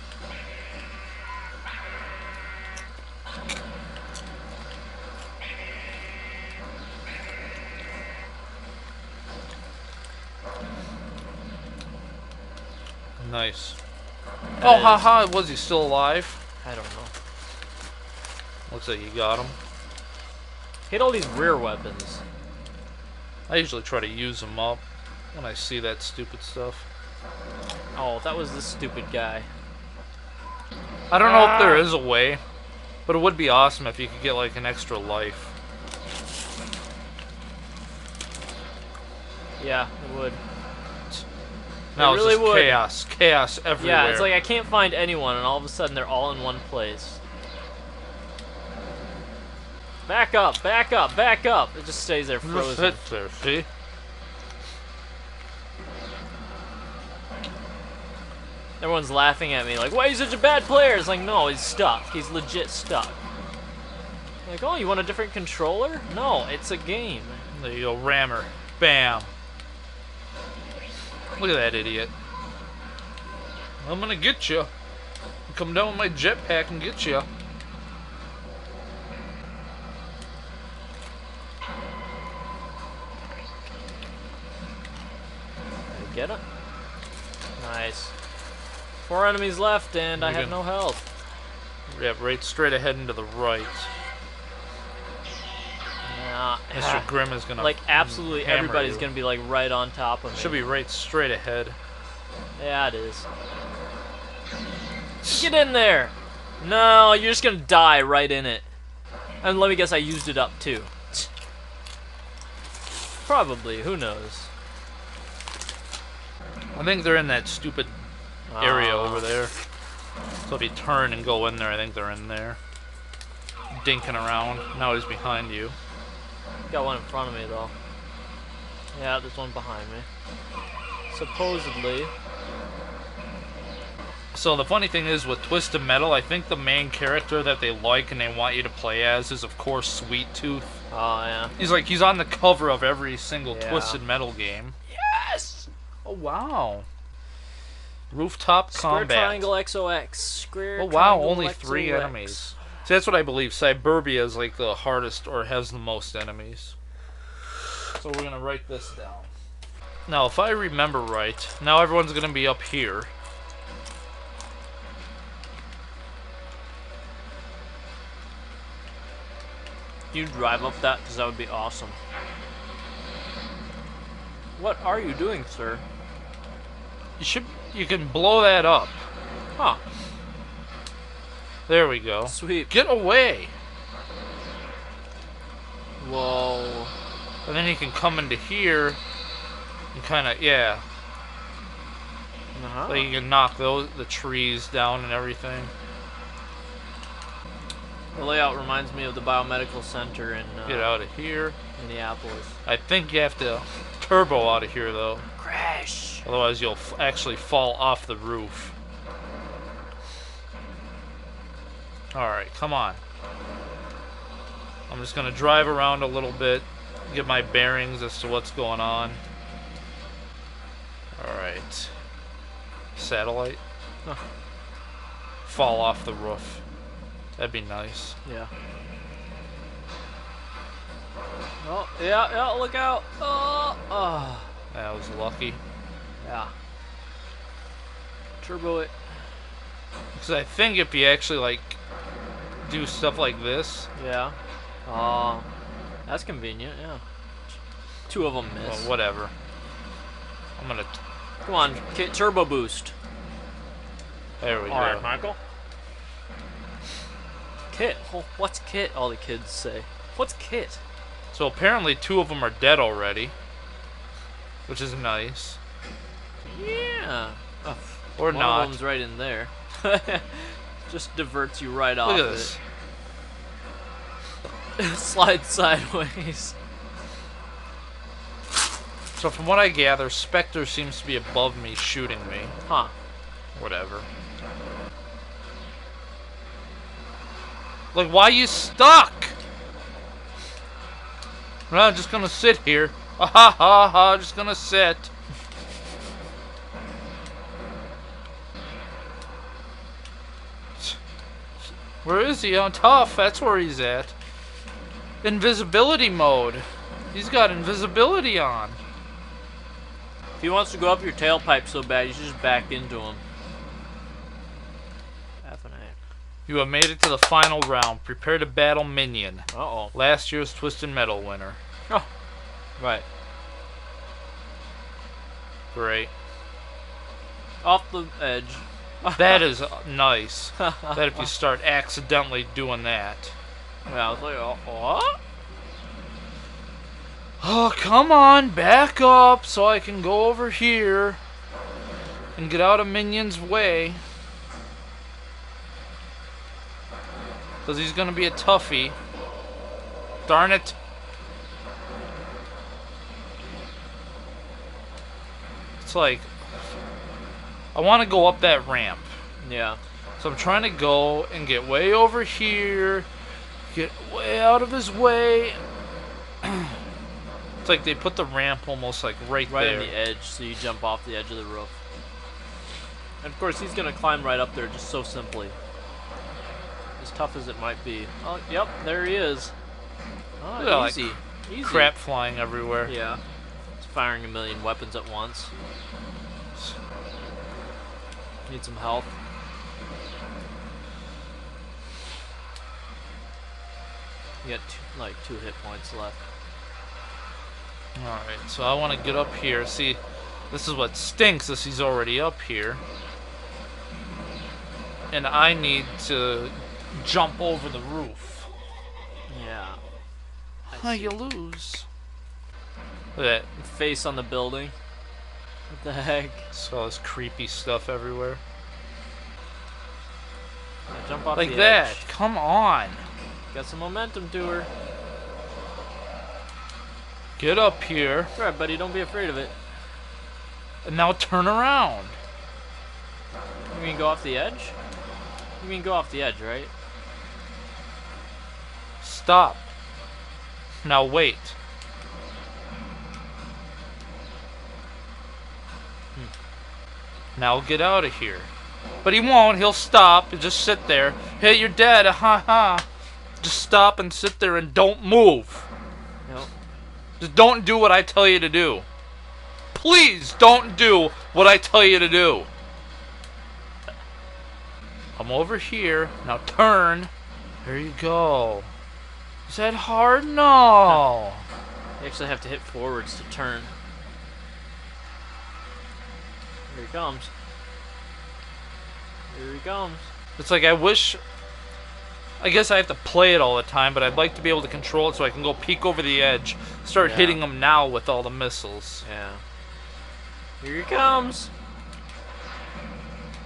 Nice. That Oh, haha, was he still alive? I don't know. Looks like you got him. Hit all these rear weapons. I usually try to use them up when I see that stupid stuff. Oh, that was this stupid guy. I don't know if there is a way, but it would be awesome if you could get like an extra life. Yeah, it would. Now It it's really just would. chaos. Chaos everywhere. Yeah, it's like I can't find anyone, and all of a sudden they're all in one place. Back up, back up, back up. It just stays there Just frozen. hit there, see? Everyone's laughing at me like, why are you such a bad player? It's like, no, he's stuck. He's legit stuck. Like, oh, you want a different controller? No, it's a game. There you go, rammer. Bam. Look at that idiot. I'm gonna get you. Come down with my jetpack and get you. Get it? Nice. 4 enemies left, and I have no health. Yeah, right straight ahead and to the right. Nah. Mr. Grimm is gonna Like, absolutely hammer everybody's you. gonna be, like, right on top of me. Should be right straight ahead. Yeah, it is. Get in there! No, you're just gonna die right in it. And let me guess, I used it up, too. Probably, who knows? I think they're in that stupid area over there. So if you turn and go in there, I think they're in there. Dinking around. Now he's behind you. Got one in front of me, though. Yeah, there's one behind me. Supposedly. So the funny thing is with Twisted Metal, I think the main character that they like and they want you to play as is of course Sweet Tooth. Oh, yeah. He's on the cover of every single Yeah. Twisted Metal game. Yes! Oh wow. Rooftop Square combat. triangle XOX. Square Oh wow, triangle only 3 XOX. enemies. See, that's what I believe. Cyberbia is like the hardest or has the most enemies. So we're gonna write this down. Now, if I remember right, now everyone's gonna be up here. Can you drive up that? Because that would be awesome. What are you doing, sir? You can blow that up. Huh. There we go. Sweet. Get away. Whoa. And then you can come into here and kind of, yeah. Uh-huh. Like you can knock the trees down and everything. The layout reminds me of the biomedical center in Get out of here. Minneapolis. I think you have to turbo out of here, though. Crash. Otherwise, you'll actually fall off the roof. Alright, come on. I'm just going to drive around a little bit, get my bearings as to what's going on. Alright. Satellite? Huh. Fall off the roof. That'd be nice. Yeah. Oh, yeah, look out. Oh. That was lucky. Yeah. Turbo it. Because I think if you actually, like, do stuff like this... Yeah. Oh. That's convenient, yeah. Two of them miss. Well, whatever. I'm gonna... Come on, Kit, turbo boost. There we go. Alright, Michael. Kit? Oh, what's Kit? All the kids say. What's Kit? So apparently 2 of them are dead already. Which is nice. Yeah. Or One not. of them's right in there. Just diverts you right off Look at this. it. Slide sideways. So from what I gather, Spectre seems to be above me shooting me. Huh. Whatever. Like, why you stuck? I'm not just gonna sit here. Ha ha ha ha, just gonna sit. Where is he? On tough, that's where he's at. Invisibility mode. He's got invisibility on. If he wants to go up your tailpipe so bad, you should just back into him. You have made it to the final round. Prepare to battle Minion. Uh-oh. Last year's Twisted Metal winner. Oh. Right. Great. Off the edge. That is nice. That if you start accidentally doing that. Yeah, I was like, oh, what? Oh, come on, back up so I can go over here and get out of Minion's way. Because he's going to be a toughie. Darn it. It's like, I want to go up that ramp. Yeah. So I'm trying to go and get way over here, get way out of his way. It's like they put the ramp almost like right Right there. on the edge, so you jump off the edge of the roof. And of course, he's going to climb right up there just so simply. As tough as it might be. Oh, yep, there he is. Oh, Yeah, easy. Easy. Crap flying everywhere. Yeah. It's firing a million weapons at once. Need some health. You got like 2 hit points left. Alright, so I want to get up here. See, this is what stinks is he's already up here. And I need to jump over the roof. Yeah. How you lose? Look at that. Face on the building. What the heck? So all this creepy stuff everywhere. Yeah, jump off Like the that. edge. Come on. Got some momentum to her. Get up here. It's alright, buddy. Don't be afraid of it. And now turn around. You mean go off the edge? You mean go off the edge, right? Stop. Now wait. Now get out of here. But he won't. He'll stop and just sit there. Hey, you're dead. Ha ha. Just stop and sit there and don't move. Nope. Just don't do what I tell you to do. Please don't do what I tell you to do. I'm over here. Now turn. There you go. Is that hard? No. You actually have to hit forwards to turn. Here he comes. Here he comes. It's like I wish... I guess I have to play it all the time, but I'd like to be able to control it so I can go peek over the edge, start hitting them now with all the missiles. Yeah. Here he comes.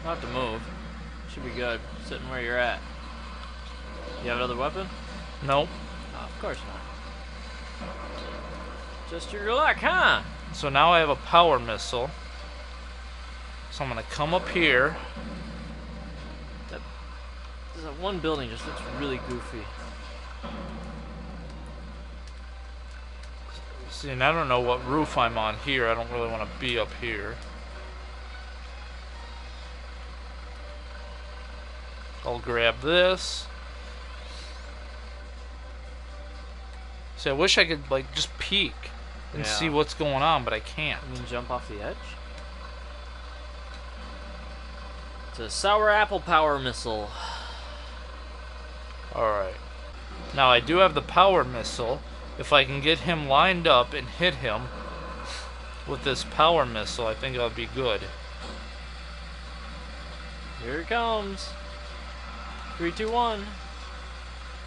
Not to move. Should be good. Sitting where you're at. You have another weapon? Nope. Oh, of course not. Just your luck, huh? So now I have a power missile. So I'm going to come up here. That one building just looks really goofy. See, and I don't know what roof I'm on here. I don't really want to be up here. I'll grab this. See, I wish I could, like, just peek and see what's going on, but I can't. You mean jump off the edge? It's a sour apple power missile. Alright. Now, I do have the power missile. If I can get him lined up and hit him with this power missile, I think that'll be good. Here it comes. 3, 2, 1.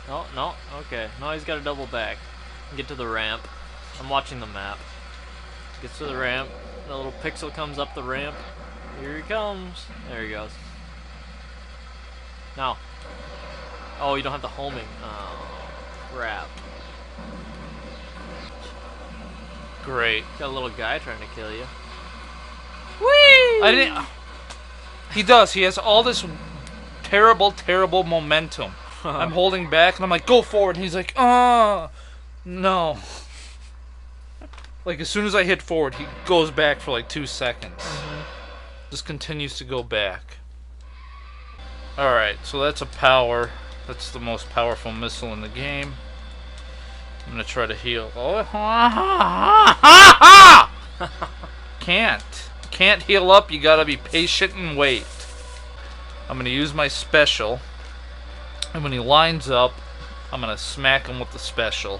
No, no, okay. No, he's got to double back. Get to the ramp. I'm watching the map. Gets to the ramp. The little pixel comes up the ramp. Here he comes. There he goes. Now. Oh, you don't have the homing. Oh, crap. Great. Got a little guy trying to kill you. Whee! I didn't... He does. He has all this terrible, terrible momentum. I'm holding back, and I'm like, go forward. And he's like, no. Like, as soon as I hit forward, he goes back for like 2 seconds. Just continues to go back. Alright, so that's a power. That's the most powerful missile in the game. I'm gonna try to heal. Oh, can't heal up. You gotta be patient and wait. I'm gonna use my special, and when he lines up, I'm gonna smack him with the special.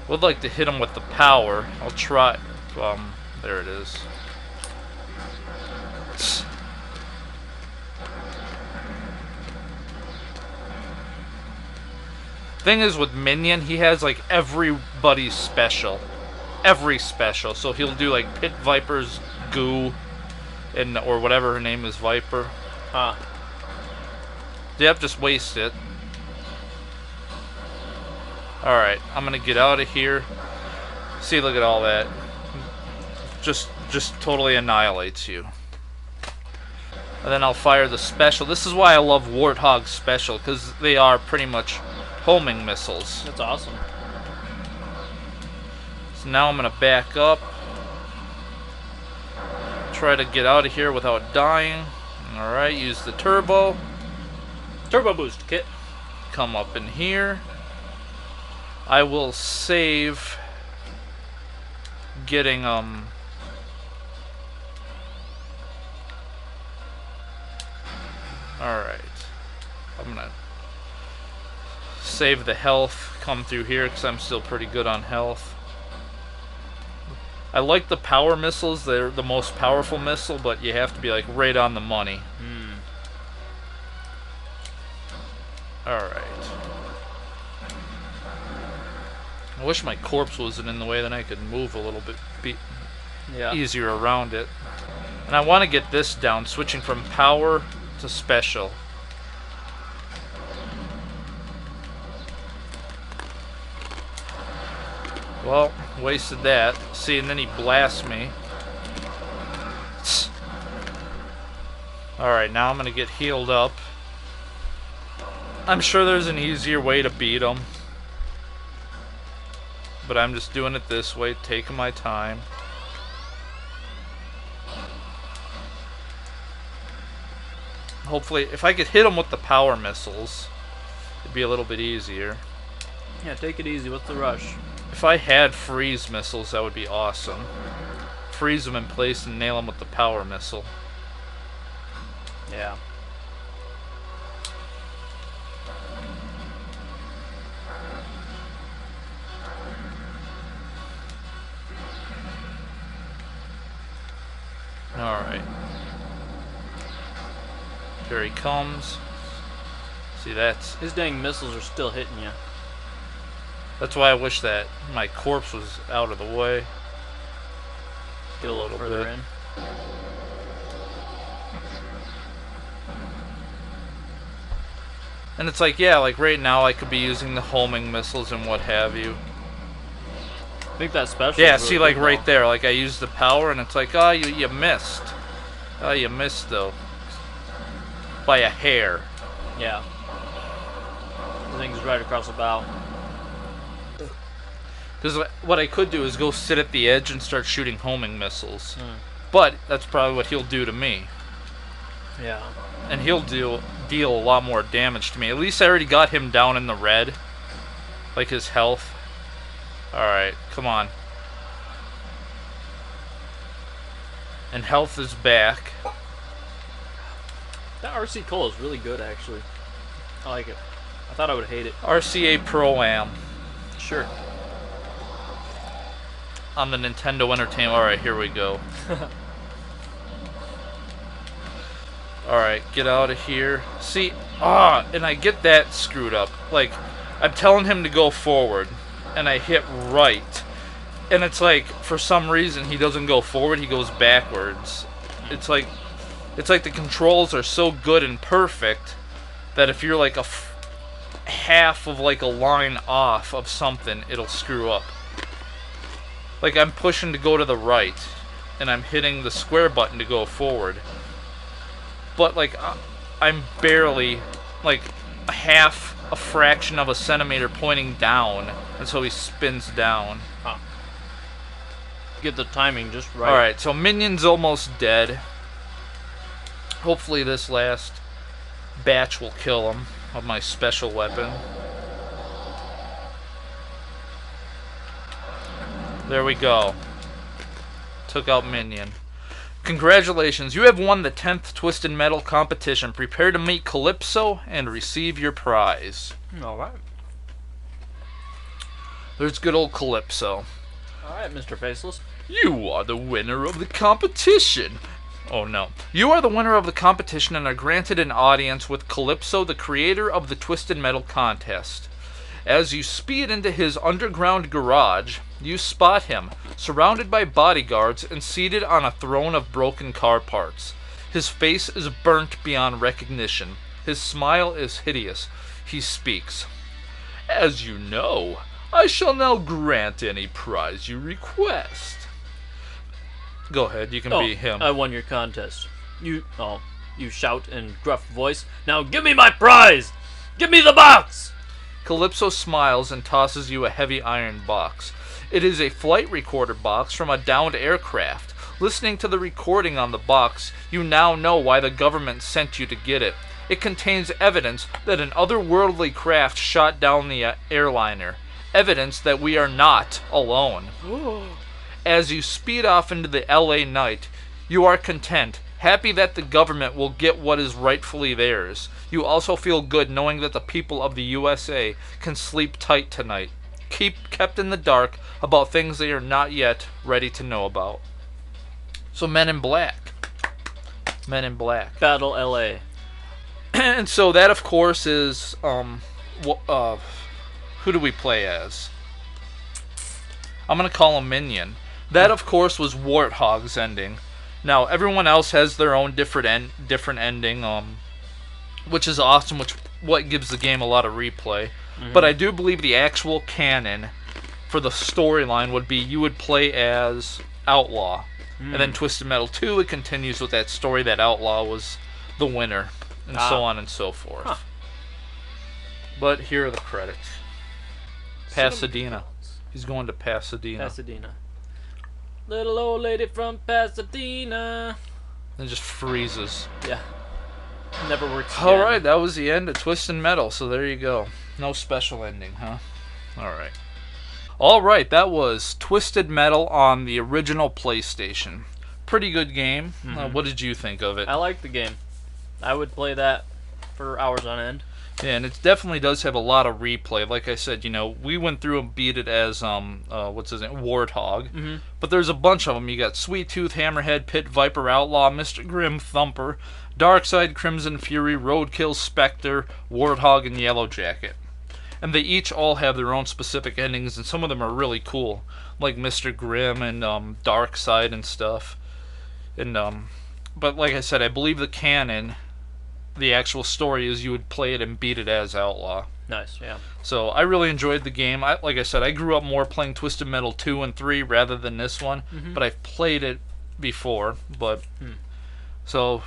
Would like to hit him with the power. I'll try. There it is. Thing is, with Minion, he has like everybody's special. Every special. So he'll do like Pit Viper's goo, and or whatever her name is, Viper. Huh. Yep, just waste it. Alright, I'm gonna get out of here. See, look at all that. Just totally annihilates you. And then I'll fire the special. This is why I love Warthog's special, because they are pretty much homing missiles. That's awesome. So now I'm gonna back up. Try to get out of here without dying. Alright, use the turbo. Turbo boost kit. Come up in here. I will save getting Alright. I'm gonna save the health, come through here because I'm still pretty good on health. I like the power missiles. They're the most powerful missile, but you have to be like right on the money. Alright. I wish my corpse wasn't in the way, then I could move a little bit easier around it. And I want to get this down, switching from power to special. Well, wasted that. See, and then he blasts me. Alright, now I'm going to get healed up. I'm sure there's an easier way to beat him. But I'm just doing it this way, taking my time. Hopefully, if I could hit him with the power missiles, it'd be a little bit easier. Yeah, take it easy. What's the rush? If I had freeze missiles, that would be awesome. Freeze them in place and nail them with the power missile. Yeah. Here he comes. See, His dang missiles are still hitting you. that's why I wish that my corpse was out of the way. Get a little further in. And it's like, yeah, like right now I could be using the homing missiles and what have you. I think that's special. Yeah, really see, like good, right though. there, like I used the power and it's like, oh, you missed. Oh, you missed though. By a hair. Yeah. The thing's right across the bow. Because what I could do is go sit at the edge and start shooting homing missiles. Hmm. But that's probably what he'll do to me. Yeah. And he'll deal a lot more damage to me. At least I already got him down in the red. Like his health. Alright, come on. And health is back. That RC Cola is really good, actually. I like it. I thought I would hate it. RCA Pro-Am. Sure. On the Nintendo Entertainment. Alright, here we go. Alright, get out of here. See, and I get that screwed up. Like, I'm telling him to go forward, and I hit right. And it's like, for some reason, he doesn't go forward, he goes backwards. It's like the controls are so good and perfect that if you're like half of like a line off of something, it'll screw up. Like, I'm pushing to go to the right, and I'm hitting the square button to go forward. But, like, I'm barely, like, a fraction of a centimeter pointing down, and so he spins down. Huh. Get the timing just right. Alright, so Minion's almost dead. Hopefully this last batch will kill him of my special weapon. There we go. Took out Minion. Congratulations, you have won the 10th Twisted Metal competition. Prepare to meet Calypso and receive your prize. Alright. There's good old Calypso. Alright, Mr. Faceless. You are the winner of the competition. Oh no. You are the winner of the competition and are granted an audience with Calypso, the creator of the Twisted Metal contest. As you speed into his underground garage, you spot him, surrounded by bodyguards and seated on a throne of broken car parts. His face is burnt beyond recognition. His smile is hideous. He speaks. As you know, I shall now grant any prize you request. Go ahead, you can be him. I won your contest. You shout in gruff voice. Now give me my prize! Give me the box! Calypso smiles and tosses you a heavy iron box. It is a flight recorder box from a downed aircraft. Listening to the recording on the box, you now know why the government sent you to get it. It contains evidence that an otherworldly craft shot down the airliner. Evidence that we are not alone. As you speed off into the LA night, you are content, happy that the government will get what is rightfully theirs. You also feel good knowing that the people of the USA can sleep tight tonight, kept in the dark about things they are not yet ready to know about. So Men in Black. Men in Black. Battle LA. And so that, of course, is, who do we play as? I'm going to call him Minion. That, of course, was Warthog's ending. Now, everyone else has their own different ending, which is awesome, what gives the game a lot of replay. Mm-hmm. But I do believe the actual canon for the storyline would be you would play as Outlaw. And then Twisted Metal 2, it continues with that story that Outlaw was the winner, and so on and so forth. Huh. But here are the credits. Pasadena. He's going to Pasadena. Pasadena. Little old lady from Pasadena. And just freezes. Yeah. Never works again. Alright, that was the end of Twisted Metal, so there you go. No special ending, huh? Alright. Alright, that was Twisted Metal on the original PlayStation. Pretty good game. Mm-hmm. What did you think of it? I like the game. I would play that for hours on end. Yeah, and it definitely does have a lot of replay. Like I said, we went through and beat it as, what's his name? Warthog. Mm-hmm. But there's a bunch of them. You got Sweet Tooth, Hammerhead, Pit, Viper, Outlaw, Mr. Grim, Thumper, Darkseid, Crimson Fury, Roadkill, Spectre, Warthog, and Yellowjacket. And they each all have their own specific endings, and some of them are really cool, like Mr. Grimm and Darkseid and stuff. And but like I said, I believe the canon, the actual story is you would play it and beat it as Outlaw. Nice, yeah. So I really enjoyed the game. Like I said, I grew up more playing Twisted Metal 2 and 3 rather than this one, but I've played it before. But so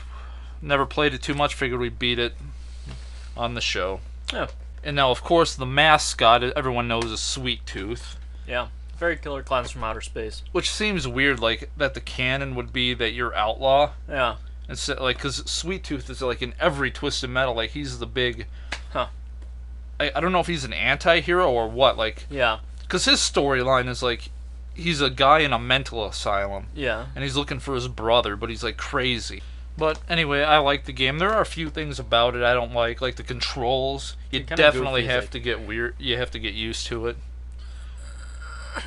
never played it too much. Figured we'd beat it on the show. Oh, And now, of course, the mascot everyone knows is Sweet Tooth, yeah. Very Killer Clowns from Outer Space. which seems weird. Like that, the canon would be that you're Outlaw. Yeah. It's like because Sweet Tooth is like in every Twisted Metal. Like he's the big. Huh. I don't know if he's an anti-hero or what. Like Yeah. because his storyline is like he's a guy in a mental asylum Yeah. and he's looking for his brother, but he's like crazy. But anyway, I like the game. There are a few things about it I don't like the controls. You Kinda definitely goofy, have like- to get weird. You have to get used to it.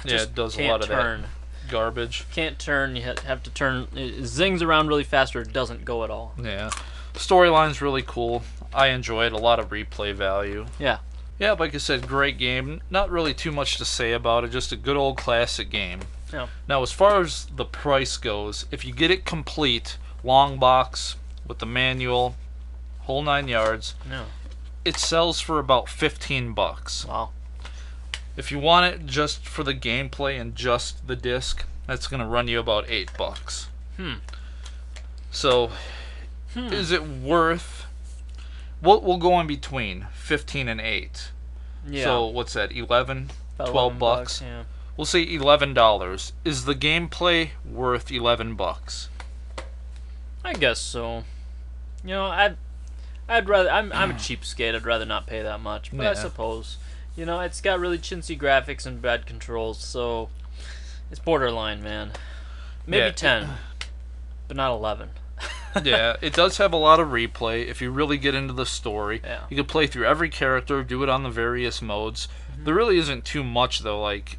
Yeah, Just it does a can't lot of turn. that garbage. Can't turn. You have to turn. It zings around really fast, or it doesn't go at all. Yeah, storyline's really cool. I enjoy it. A lot of replay value. Yeah. Yeah, like I said, great game. Not really too much to say about it. Just a good old classic game. Yeah. Now, as far as the price goes, if you get it complete, long box with the manual, whole 9 yards, No. it sells for about $15. Wow. If you want it just for the gameplay and just the disc, that's gonna run you about $8. So, is it worth? We'll go in between 15 and 8. Yeah. So what's that? 11, About 12 $11, bucks. Yeah. We'll say $11. Is the gameplay worth $11? I guess so. You know, I'd rather. I'm a cheapskate. I'd rather not pay that much. But I Yeah. suppose, you know, it's got really chintzy graphics and bad controls, so it's borderline, man. Maybe Yeah. 10, but not 11. Yeah, it does have a lot of replay. If you really get into the story, Yeah. you can play through every character, do it on the various modes. There really isn't too much though. Like,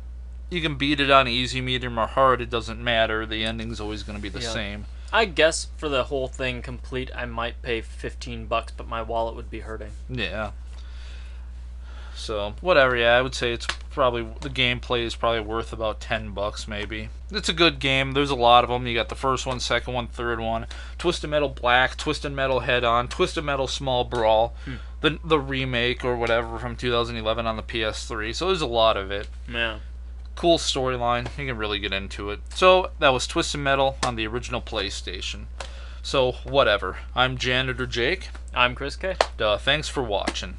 you can beat it on easy, medium, or hard. It doesn't matter. The ending's always going to be the Yeah. same. I guess for the whole thing complete, I might pay $15, but my wallet would be hurting. Yeah. So whatever. Yeah, I would say it's probably the gameplay is probably worth about $10 maybe. It's a good game. There's a lot of them. You got the first one, second one, third one. Twisted Metal Black, Twisted Metal Head On, Twisted Metal Small Brawl, the remake or whatever from 2011 on the PS3. So there's a lot of it. Yeah. Cool storyline. You can really get into it. So that was Twisted Metal on the original PlayStation. So whatever. I'm Janitor Jake. I'm Chris K. Thanks for watching.